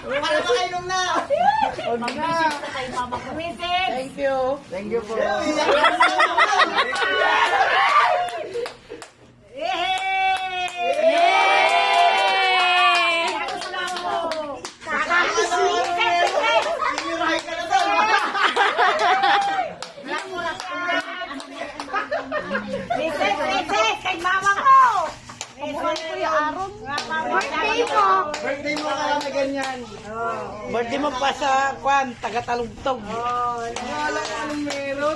Para makainom na! Thank you. Thank you po. Sinirahay ka na doon! Kay mama ko! Birthday mo. Birthday mo kaya na ganyan. Birthday mo pa sa kwan, taga-talugtog. Wala ka anong meron.